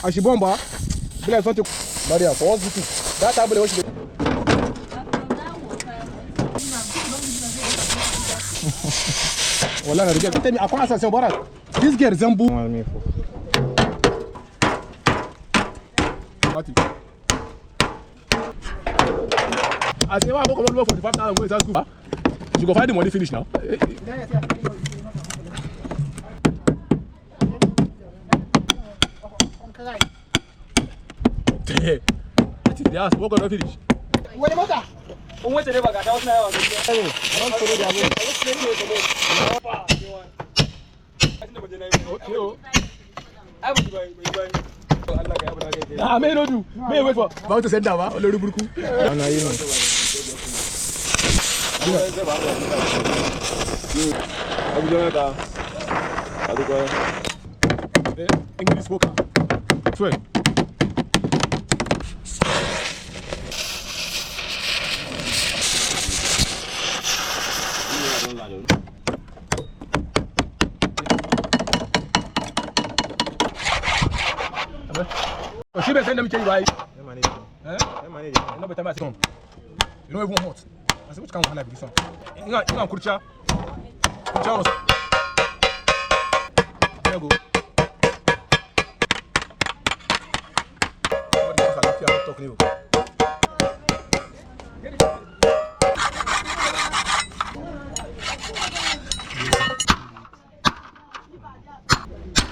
Ashibomba, bila sote Maria, for one visit. That time they watch. Wala na rege. Tell me, akwa assassin bora. This girl resemble. What? I say, I go come over 45,000 go to school. You go find the money finish now. The house, what gonna finish? What the matter? Who went to the back? I was now. I don't follow their way. I may not do. May wait for. About to send down, a little bit. English spoken. Swear. She be send them change right. No better match come. You know even hot. I say which kind of like this one. You know kurcha. Kurcha was. There you go. What is that? You are talking about.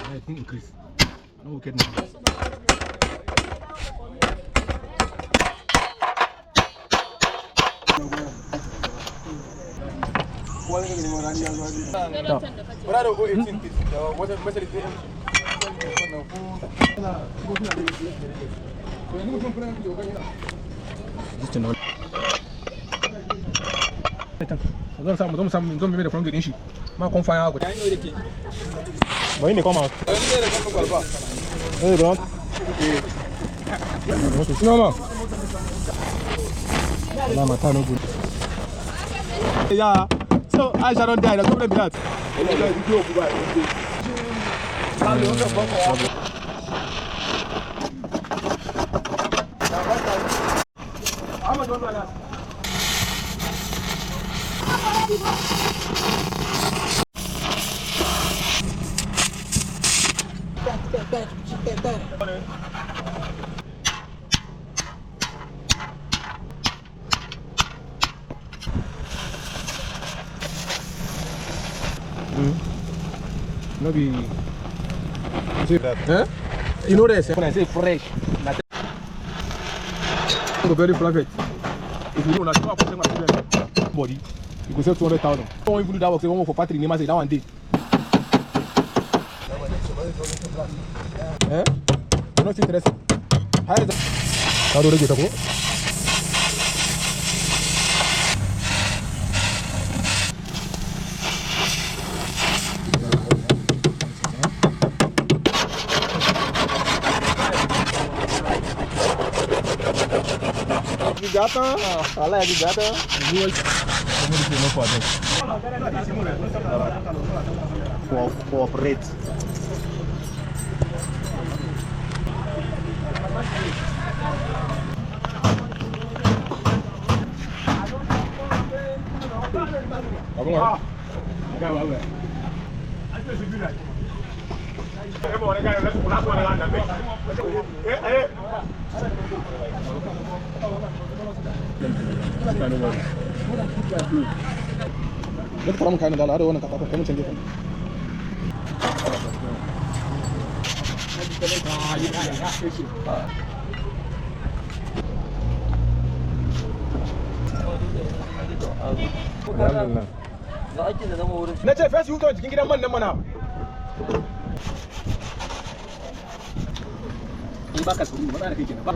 I think increase. No get now. Yeah, so I shall not die. The problem is that. Maybe you that. Huh? You know this when I say fresh, very private. If you know that you are putting my body, you go sell 200,000. Don't even do that work. Say one for patri, name say that one day. Eh? You're not interested. How is that? How do they get up? Gata, fala aí de gata. For preto. Vamos lá. Look for kind of dollar. I don't want to come and change it. Let's say first you don't get a man now. in baka tsoro ba za ka kai kenan ba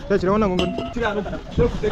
sai cire wannan gungun tira nan sai ku sai